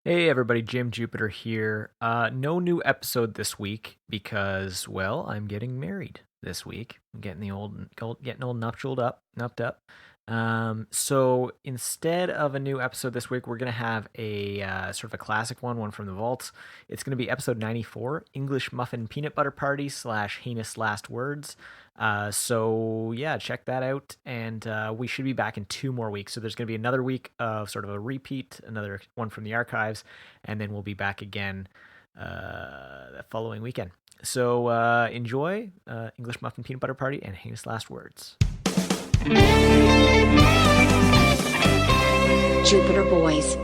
Hey everybody, Jim Jupiter here. No new episode this week because, well, I'm getting married this week. I'm getting getting old nupped up. So instead of a new episode this week, we're gonna have a sort of a classic one from the vaults. It's gonna be episode 94, English Muffin Peanut Butter Party slash Heinous Last Words. So yeah, check that out, and we should be back in 2 more weeks. So there's going to be another week of sort of a repeat, another one from the archives, and then we'll be back again the following weekend. So enjoy English Muffin Peanut Butter Party and Heinous Last Words. Jupiter Boys.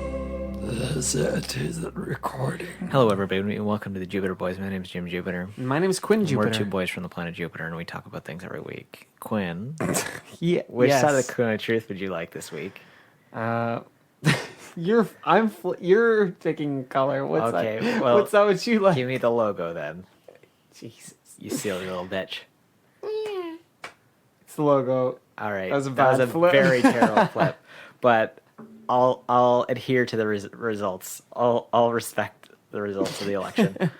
That isn't recording. Hello, everybody, and welcome to the Jupiter Boys. My name is Jim Jupiter. My name is Quinn Jupiter. We're two boys from the planet Jupiter, and we talk about things every week. Quinn, Yeah. which yes. side of the coin of truth would you like this week? You're picking color. What's Okay, that? well, What's that? What you like? Give me the logo then. Jesus. You silly little bitch. It's the logo. All right, That was a bad flip. very terrible flip, but I'll adhere to the results. I'll respect the results of the election.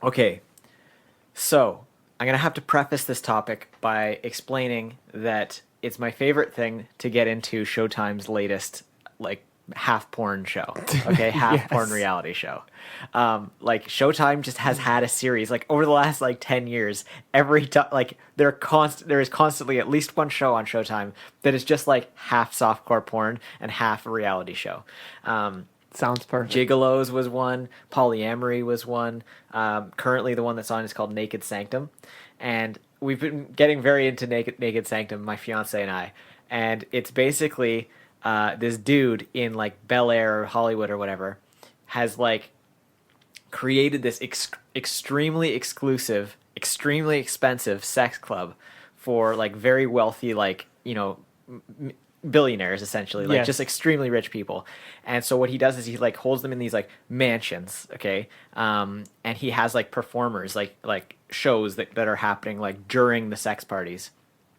Okay, so I'm gonna have to preface this topic by explaining that it's my favorite thing to get into Showtime's latest like half porn show. Okay, half Yes. porn reality show. Like Showtime just has had a series like over the last like 10 years. Every time like there is constantly at least one show on Showtime that is just like half softcore porn and half a reality show. Sounds perfect. Gigolos was one. Polyamory was one. Currently, the one that's on is called Naked Sanctum, and we've been getting very into Naked Sanctum, my fiance and I, and it's basically this dude in like Bel Air or Hollywood or whatever has like created this extremely exclusive, extremely expensive sex club for like very wealthy, like billionaires, essentially, like Yes. just extremely rich people. And so what he does is he like holds them in these like mansions, okay, and he has like performers, like shows that are happening like during the sex parties,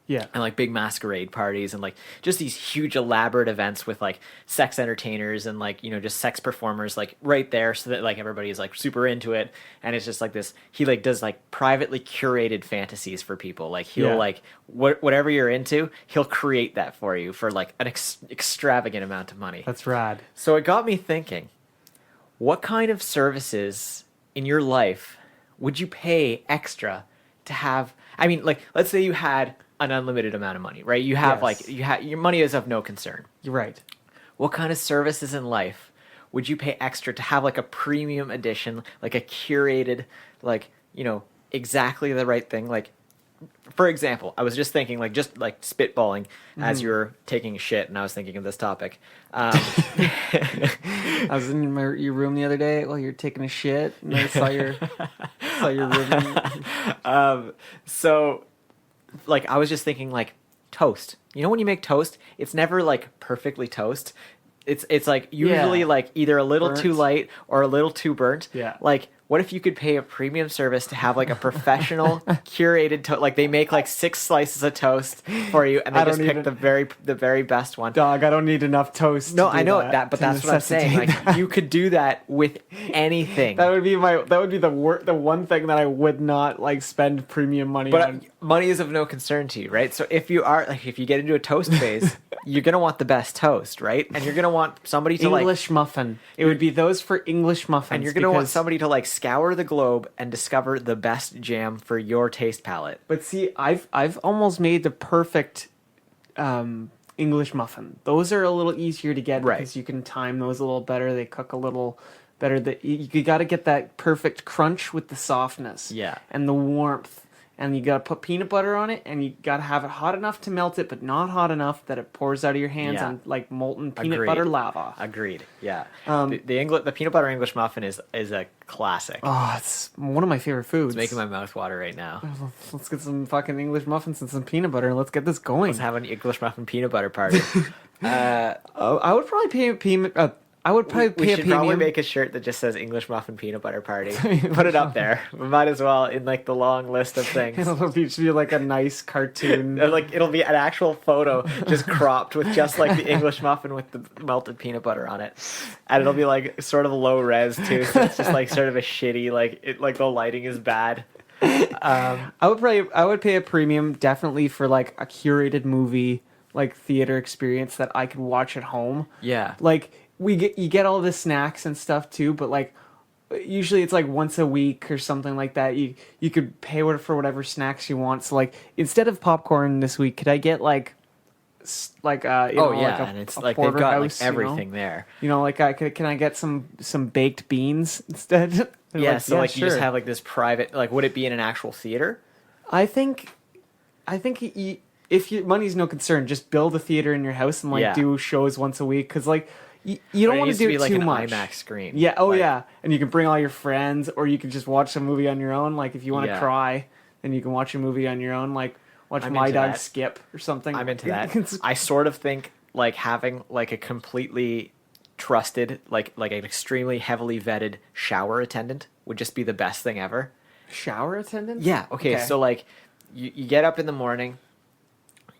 Yeah. and like big masquerade parties, and like just these huge elaborate events with like sex entertainers and like just sex performers like right there, so that like everybody is like super into it. And it's just like this, he like does like privately curated fantasies for people. Like he'll Yeah. like whatever you're into, he'll create that for you for like an extravagant amount of money. That's rad. So it got me thinking, what kind of services in your life would you pay extra to have? I mean, like, let's say you had an unlimited amount of money, right? You have Yes. your money is of no concern. You're right. What kind of services in life would you pay extra to have like a premium edition, like a curated, like, exactly the right thing? Like, for example, I was just thinking, like, just like spitballing as you were taking a shit, and I was thinking of this topic. I was in your room the other day while you're taking a shit, and I saw your room. So, like, I was just thinking, like, toast. You know, when you make toast, it's never like perfectly toast. It's like usually Yeah. like either a little Burnt. too light or a little too burnt. Yeah. Like, what if you could pay a premium service to have like a professional curated toast? Like, they make like 6 slices of toast for you, and they I just don't pick even- the very best one. Dog, I don't need enough toast. No, to do I know that, but to that's what I'm saying. necessitate Like, you could do that with anything. That would be the one thing that I would not like spend premium money But on. money is of no concern to you, right? So if you are like, if you get into a toast phase, you're gonna want the best toast, right? And you're gonna want somebody to English muffin. It would be those for English muffins. and you're gonna want because- somebody to like scour the globe and discover the best jam for your taste palette. But see, I've almost made the perfect English muffin. Those are a little easier to get Right. because you can time those a little better. They cook a little better. You got to get that perfect crunch with the softness. Yeah. And the warmth. And you gotta put peanut butter on it, and you gotta have it hot enough to melt it, but not hot enough that it pours out of your hands Yeah. and like molten peanut Agreed. butter lava. Agreed. Yeah. Um, the peanut butter English muffin is a classic. Oh, it's one of my favorite foods. It's making my mouth water right now. Let's get some fucking English muffins and some peanut butter, and let's get this going. Let's have an English muffin peanut butter party. I would probably pay I would probably We pay a should probably premium. make a shirt that just says English Muffin Peanut Butter Party. Put it up there. We might as well in like the long list of things. Should be like a nice cartoon. Like it'll be an actual photo just cropped with just like the English muffin with the melted peanut butter on it. And it'll be like sort of low res too, so it's just like sort of a shitty like the lighting is bad. I would pay a premium definitely for like a curated movie, like theater experience that I could watch at home. Yeah. Like you get all the snacks and stuff too, but like usually it's like once a week or something like that. You could pay for whatever snacks you want. So like instead of popcorn this week, could I get like like like and it's a like they've got like porterhouse, everything there. Can I get some baked beans instead? They're Yeah, like, so like you just sure. have like this private, like would it be in an actual theater? I think if your money's no concern, just build a theater in your house and like Yeah. do shows once a week, because like you But don't it want needs to do be it like too an much. IMAX screen. Yeah. Oh Like, yeah, and you can bring all your friends, or you can just watch a movie on your own. Like if you want to Yeah. cry, then you can watch a movie on your own. Like watch I'm My into Dog that. Skip or something. I'm into that. I sort of think like having like a completely trusted, like an extremely heavily vetted shower attendant would just be the best thing ever. Shower attendant. Yeah. Okay. So like, you get up in the morning,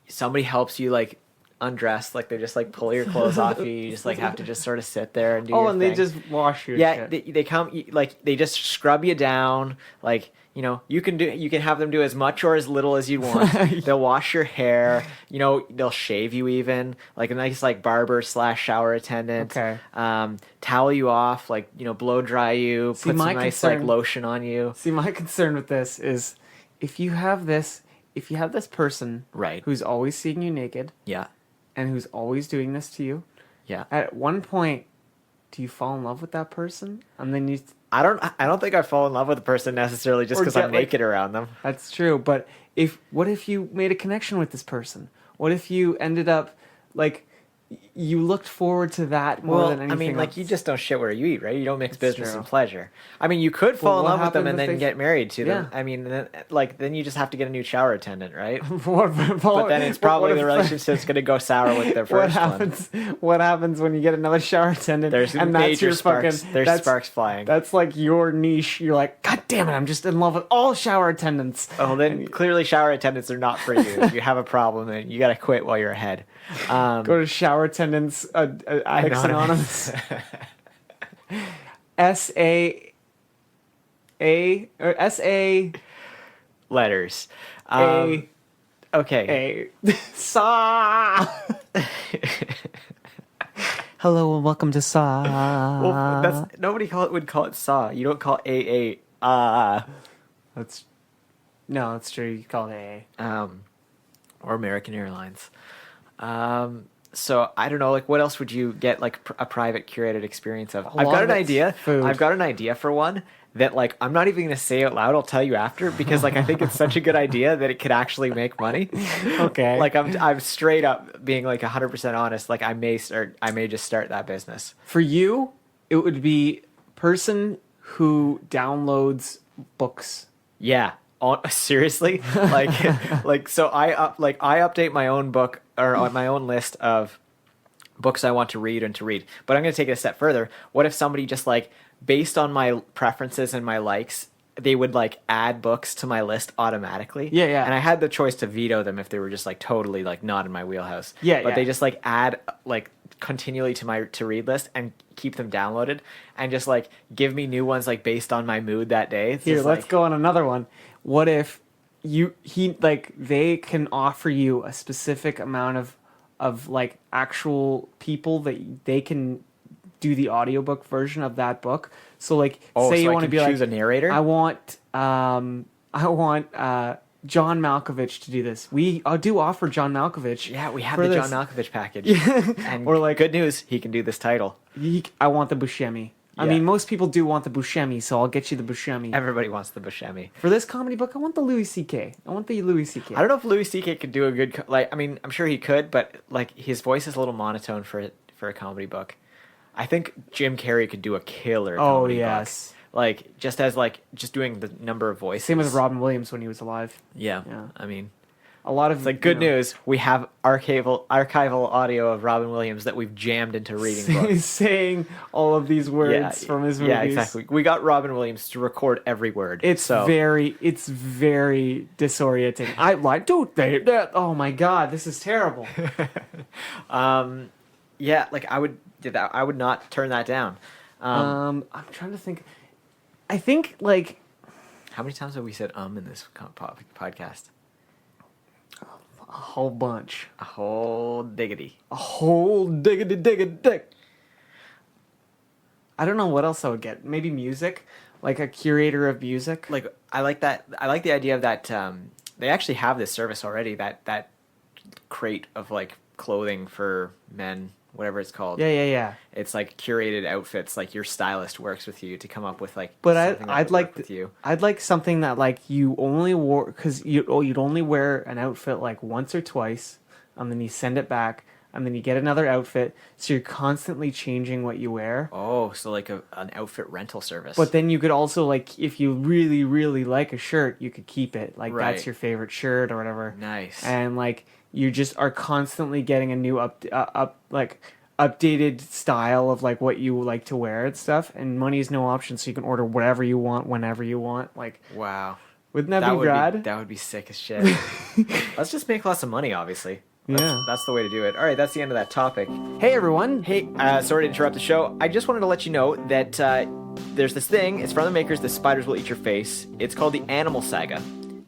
somebody helps you like undress, like they just like pull your clothes off you. You just like have to just sort of sit there and do. Oh, your and thing. they just wash your Yeah, shit. they come like they just scrub you down. Like you can have them do as much or as little as you want. They'll wash your hair. They'll shave you even, like a nice like barber / shower attendant. Okay. Towel you off, like blow dry you, See, put some my nice like concern- lotion on you. See, my concern with this is if you have this person Right. who's always seeing you naked Yeah. and who's always doing this to you, Yeah. at one point, do you fall in love with that person? And then you... I don't think I fall in love with a person necessarily just Or because get, I'm like- naked around them. That's true, but what if you made a connection with this person? What if you ended up, like, you looked forward to that more than anything I mean, like, else? you just don't shit where you eat, right? You don't mix That's business true. and pleasure. I mean, you could fall in what love with them happened and if then they- get married to them. Yeah. I mean, then you just have to get a new shower attendant, right? but But then it's probably the relationship's going to go sour with their first one. What happens when you get another shower attendant? There's and that's major your sparks. fucking, There's that's, sparks flying. That's like your niche. You're like, God damn it! I'm just in love with all shower attendants. Oh, then clearly shower attendants are not for you. If you have a problem, then you got to quit while you're ahead. Go to shower attendants Addicts Anonymous. S-A Letters. A Okay. Saw. Hello and welcome to Saw. Well, nobody would call it saw. You don't call AA. That's true. You call it AA. Or American Airlines. So I don't know, like what else would you get like a private curated experience of? I've lot got of an it's idea. food. I've got an idea for one that like I'm not even going to say out loud. I'll tell you after because like I think it's such a good idea that it could actually make money. Okay. Like I'm straight up being like 100% honest. Like I may just start that business. For you, it would be person who downloads books. Yeah. Seriously, like so I update my own book or on my own list of books I want to read and to read. But I'm going to take it a step further. What if somebody just like based on my preferences and my likes, they would like add books to my list automatically? Yeah, yeah. And I had the choice to veto them if they were just like totally like not in my wheelhouse. Yeah, but yeah. they just like add like continually to my to read list and keep them downloaded and just like give me new ones like based on my mood that day. It's Here, just, let's like, go on another one. What if they can offer you a specific amount of like actual people that they can do the audiobook version of that book. So like Oh, say so you I want to can be like choose a narrator? I want John Malkovich to do this. We do offer John Malkovich. Yeah, we have for the this. John Malkovich package. And Or like- good news, he can do this title. I want the Buscemi. I Yeah. mean, most people do want the Buscemi, so I'll get you the Buscemi. Everybody wants the Buscemi. For this comedy book, I want the Louis C.K. I want the Louis C.K. I don't know if Louis C.K. could do a good I mean, I'm sure he could, but like his voice is a little monotone for a comedy book. I think Jim Carrey could do a killer comedy yes. book. Like just doing the number of voices. Same with Robin Williams when he was alive. Yeah. Yeah. I mean, a lot of It's like good news. We have archival audio of Robin Williams that we've jammed into reading books. saying all of these words from his movies. Yeah, exactly. We got Robin Williams to record every word. It's very disorienting. I like, dude, that. Oh my god, this is terrible. Yeah, like I would not turn that down. I'm trying to think. I think like how many times have we said in this podcast? a whole bunch. A whole diggity. A whole diggity. I don't know what else I would get. Maybe music, like a curator of music. Like I like that. I like the idea of that. They actually have this service already. That crate of like clothing for men, whatever it's called. Yeah. It's like curated outfits. Like your stylist works with you to come up with like. But I'd like with you. I'd like something that like you only wore because you'd only wear an outfit like once or twice, and then you send it back, and then you get another outfit. So you're constantly changing what you wear. Oh, so like an outfit rental service. But then you could also like if you really really like a shirt, you could keep it. Like that's your favorite shirt or whatever. Nice. And like you just are constantly getting a new updated style of like what you like to wear and stuff, and money is no option, so you can order whatever you want whenever you want. Like, wow, wouldn't that be rad? That would be sick as shit. Let's just make lots of money, obviously. Yeah, that's the way to do it. All right, that's the end of that topic. Hey everyone. Hey, sorry to interrupt the show. I just wanted to let you know that there's this thing. It's from the makers The Spiders Will Eat Your Face. It's called the Animal Saga.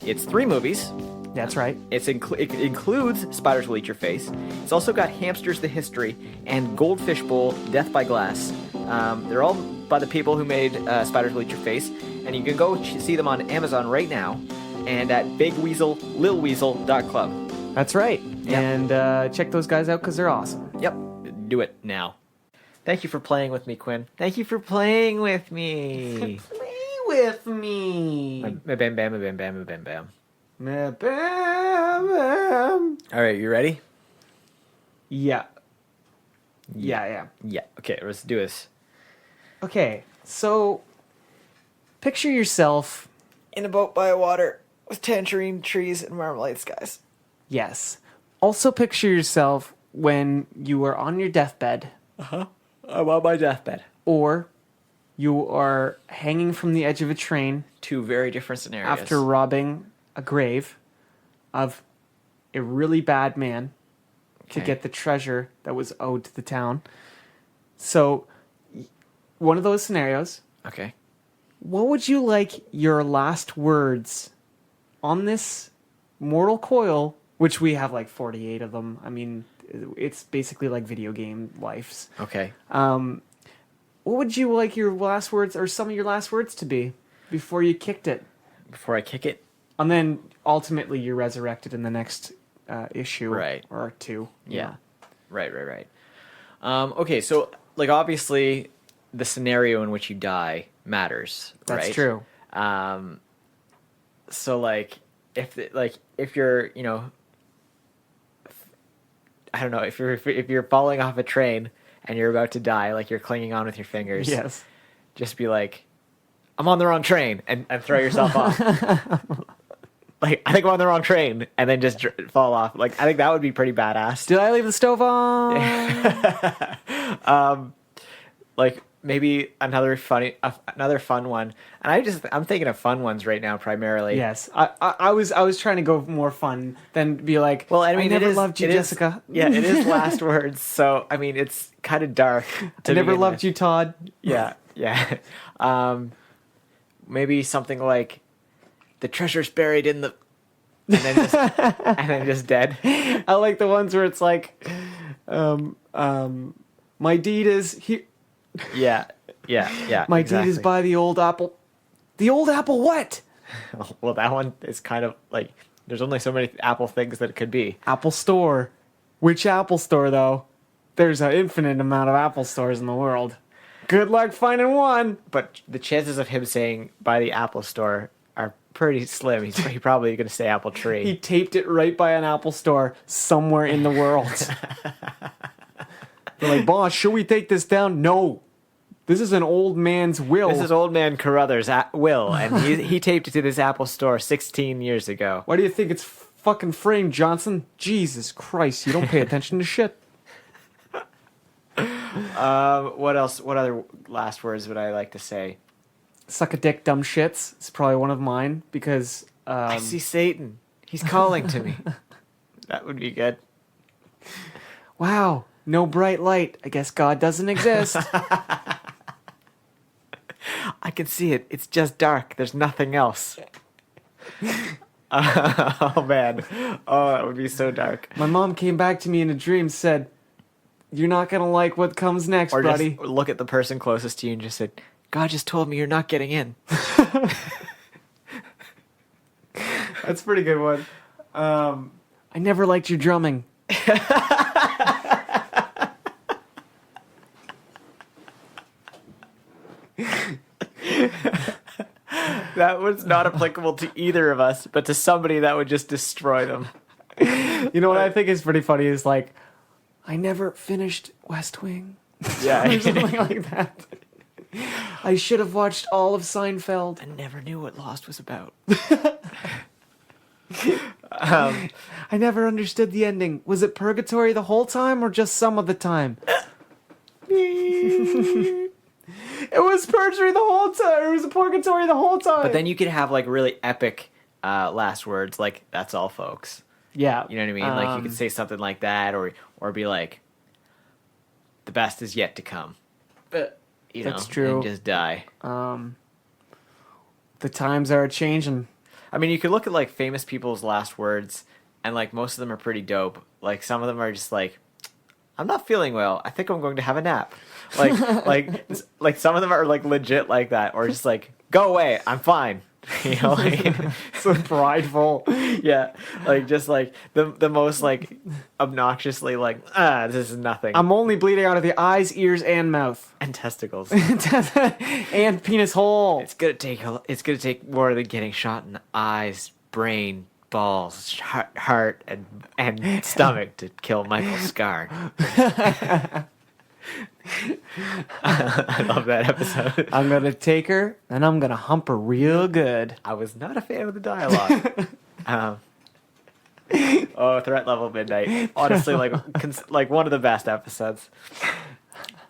It's 3 movies. That's right. It includes Spiders Will Eat Your Face. It's also got Hamsters the History and Goldfish Bowl Death by Glass. They're all by the people who made Spiders Will Eat Your Face. And you can go see them on Amazon right now and at bigweasel.lilweasel.club. That's right. Yep. And check those guys out because they're awesome. Yep. Do it now. Thank you for playing with me, Quinn. Thank you for playing with me. Play with me. Bam, bam, bam, bam, bam, bam. Bam, bam. All right, you ready? Yeah. Yeah. Okay, let's do this. Okay, so picture yourself in a boat by water with tangerine trees and marmalade skies. Yes. Also picture yourself when you are on your deathbed. I'm on my deathbed. Or you are hanging from the edge of a train. 2 very different scenarios. After robbing a grave of a really bad man to get the treasure that was owed to the town. So, one of those scenarios. Okay. What would you like your last words on this mortal coil, which we have like 48 of them. I mean, it's basically like video game lives. Okay. What would you like your last words or some of your last words to be before you kicked it? Before I kick it? And then ultimately you're resurrected in the next issue. Right. Or 2. Yeah. Right. Okay, so like obviously the scenario in which you die matters, right? That's true. So like if you're, you know, I don't know, if you're falling off a train and you're about to die, like you're clinging on with your fingers. Yes. Just be like, I'm on the wrong train, and throw yourself off. Like, I think I'm on the wrong train, and then just fall off. Like, I think that would be pretty badass. Did I leave the stove on? Like, maybe another fun one. And I'm thinking of fun ones right now, primarily. Yes. I was trying to go more fun than be like, well, I mean, I never loved you, Jessica. It is last words, so, I mean, it's kind of dark. I never loved you, Todd. Yeah. Maybe something like, the treasure's buried in the... And then just dead. I like the ones where it's like, my deed is here. Yeah. My deed is by the old apple. The old apple what? Well, that one is kind of like, there's only so many apple things that it could be. Apple store. Which Apple store, though? There's an infinite amount of Apple stores in the world. Good luck finding one. But the chances of him saying by the Apple store are pretty slim. He's probably going to say apple tree. He taped it right by an Apple store somewhere in the world. They're like, boss, should we take this down? No. This is an old man's will. This is old man Carruthers' will, and he taped it to this Apple store 16 years ago. Why do you think it's fucking frame, Johnson. Jesus Christ, you don't pay attention to shit. What else? What other last words would I like to say? Suck a dick, dumb shits. It's probably one of mine because I see Satan. He's calling to me. That would be good. wow, no bright light. I guess God doesn't exist. I can see it. It's just dark. There's nothing else. Oh man. Oh, that would be so dark. My mom came back to me in a dream, said, "You're not gonna like what comes next, Or buddy." just look at the person closest to you and just say, God just told me you're not getting in. That's a pretty good one. I never liked your drumming. That was not applicable to either of us, but to somebody that would just destroy them. You know what I think is pretty funny is like, I never finished West Wing. Yeah. Or something like that. I should have watched all of Seinfeld. I never knew what Lost was about. I never understood the ending. Was it purgatory the whole time or just some of the time? It was purgatory the whole time. It was purgatory the whole time. But then you could have like really epic last words, like "That's all, folks." yeah, You know what I mean? Like you could say something like that, or be like, "The best is yet to come." You That's know, true. And just die. The times are changing. I mean, you could look at like famous people's last words, and like most of them are pretty dope. Like some of them are just like, "I'm not feeling well. I think I'm going to have a nap." Like some of them are like legit like that, or just like, "Go away. I'm fine." You know, like, So prideful. yeah, like just like the most like obnoxiously like, this is nothing. I'm only bleeding out of the eyes, ears, and mouth. And testicles. And penis hole. It's gonna take more than getting shot in the eyes, brain, balls, heart, and stomach to kill Michael Scar. I love that episode. I'm gonna take her and I'm gonna hump her real good. I was not a fan of the dialogue. Threat level midnight. Honestly, like one of the best episodes.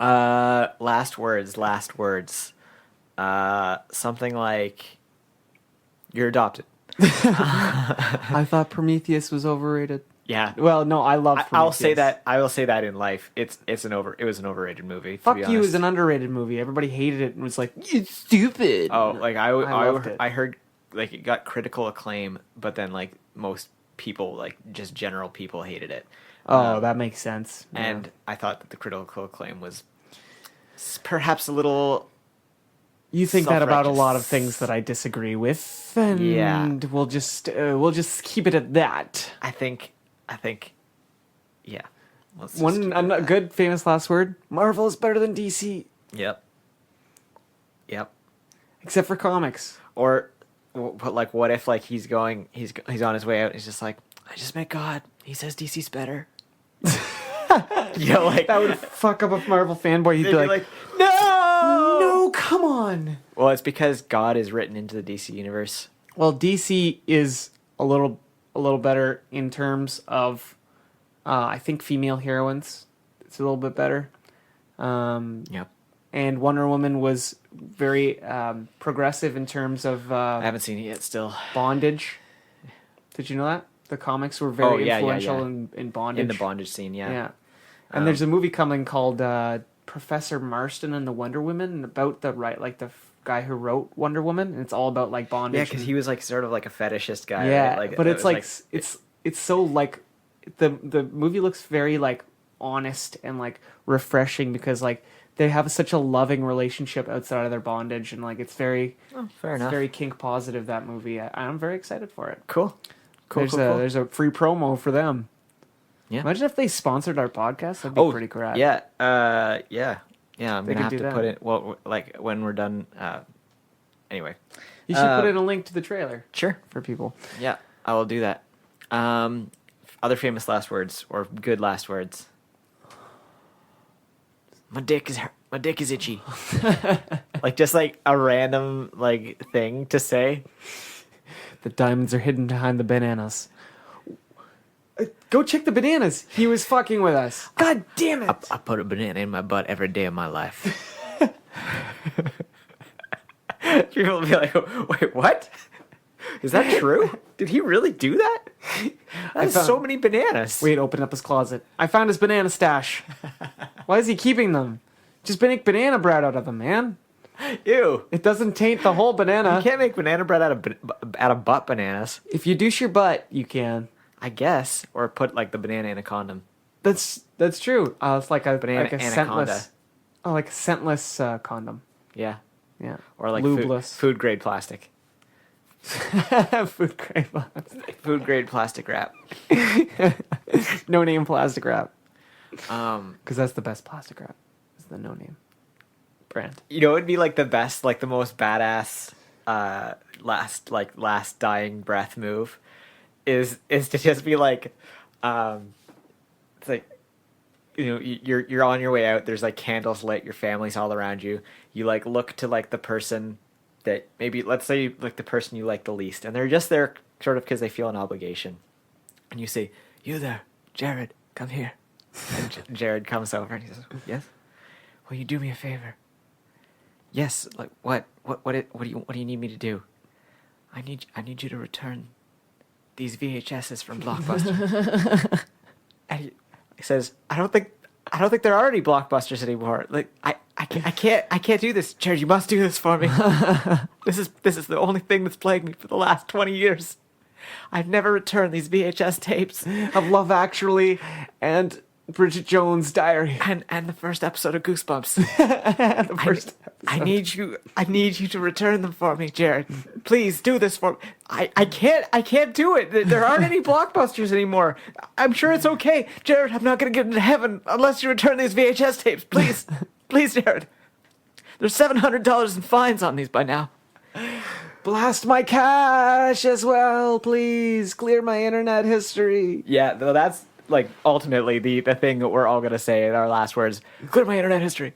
Last words. Something like, "You're adopted." I thought Prometheus was overrated. Yeah. Well, no, I love Prometheus. I'll say that. I will say that in life, it was an overrated movie. To Fuck be You honest. is an underrated movie. Everybody hated it and was like, "It's stupid." Oh, like I loved it. I heard like it got critical acclaim, but then like most people, like just general people, hated it. Oh, that makes sense. Yeah. And I thought that the critical acclaim was perhaps a little. You think that about a self-righteous. lot of things that I disagree with, and Yeah. we'll just keep it at that. I think, yeah. Let's just One keep it a at good famous last word: Marvel is better than DC, that. Yep. except for comics. Or, but like, what if like he's on his way out? And he's just like, I just met God. He says DC's better. You know, like That would fuck up a Marvel fanboy. He'd they'd be like, no. "No, come on." Well, it's because God is written into the DC universe. Well, DC is a little better in terms of, I think, female heroines. It's a little bit better. Yep. And Wonder Woman was very progressive in terms of I haven't seen it yet. Still bondage. Did you know that? The comics were very yeah, influential yeah. In bondage. in the bondage scene. Yeah. Yeah. And there's a movie coming called Professor Marston and the Wonder Woman, about the guy who wrote Wonder Woman, and it's all about like bondage. Yeah, because he was like sort of like a fetishist guy. Yeah, right? Like, but it it's was, like it's so like the movie looks very like honest and like refreshing because like they have such a loving relationship outside of their bondage, and like it's very fair enough. very kink positive, that movie. I'm very excited for it. Cool. There's a free promo for them. Yeah. Imagine if they sponsored our podcast. That'd be pretty rad. Yeah. Yeah. I'm They gonna have could to do put that. it. Well, like when we're done. Anyway. You should put in a link to the trailer Sure. for people. Yeah, I will do that. Other famous last words or good last words. My dick is itchy. Like just like a random like thing to say. The diamonds are hidden behind the bananas. Go check the bananas. He was fucking with us. God damn it. I put a banana in my butt every day of my life. People will be like, wait, what? Is that true? Did he really do that? That's so many bananas. Wait, open up his closet. I found his banana stash. Why is he keeping them? Just make banana bread out of them, man. Ew. It doesn't taint the whole banana. You can't make banana bread out of butt bananas. If you douche your butt, you can. I guess. Or put like the banana in a condom. That's true. It's like a Banana like a anaconda. scentless. Oh, like a scentless condom. Yeah. Yeah. Or like lubeless. food grade plastic. Food grade plastic. Food grade plastic wrap. No name plastic wrap. Because that's the best plastic wrap. Is the no name brand. You know, it'd be like the best, like the most badass, last dying breath move, is to just be like, it's like, you know, you're on your way out. There's like candles lit. Your family's all around you. You like look to like the person that maybe, let's say like the person you like the least, and they're just there sort of because they feel an obligation, and you say, "You there, Jared? Come here." And Jared comes over and he says, "Yes. Will you do me a favor?" "Yes, like what do you need me to do?" I need you to return these VHSs from Blockbuster." And he says, I don't think there are any Blockbusters anymore. Like I can't do this. Jared, you must do this for me. This is the only thing that's plagued me for the last 20 years. I've never returned these VHS tapes of Love Actually and Bridget Jones' Diary and the first episode of Goosebumps. I need you to return them for me, Jared. Please do this for me. I can't do it. There aren't any Blockbusters anymore. I'm sure it's okay. Jared, I'm not going to get into heaven unless you return these VHS tapes. Please. Please, Jared. There's $700 in fines on these by now. Blast my cash as well, please. Clear my internet history. Yeah, though that's like ultimately the thing that we're all going to say in our last words. Clear my internet history.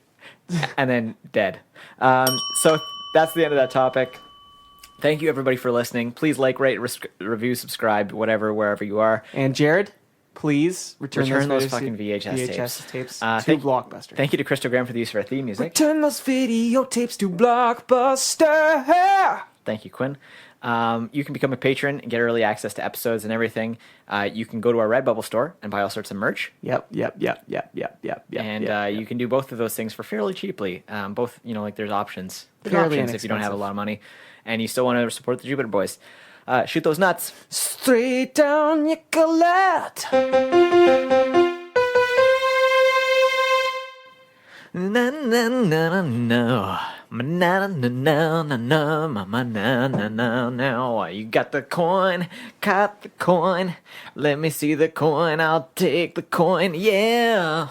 And then dead. So that's the end of that topic. Thank you everybody for listening. Please like, rate, review, subscribe, wherever you are. And Jared, please return those fucking VHS tapes to Blockbuster. Thank you to Christo for the use of our theme music. Return those video tapes to Blockbuster. Thank you, Quinn. You can become a patron and get early access to episodes and everything. You can go to our Redbubble store and buy all sorts of merch. Yep. And you can do both of those things for fairly cheaply. Both, you know, like there's options. There's Fairly options if you don't have a lot of money, and you still want to support the Jupiter Boys. Shoot those nuts. Straight down your colette. Na na na na na. Na na na na na na na na na. You got the coin, got the coin. Let me see the coin. I'll take the coin. Yeah.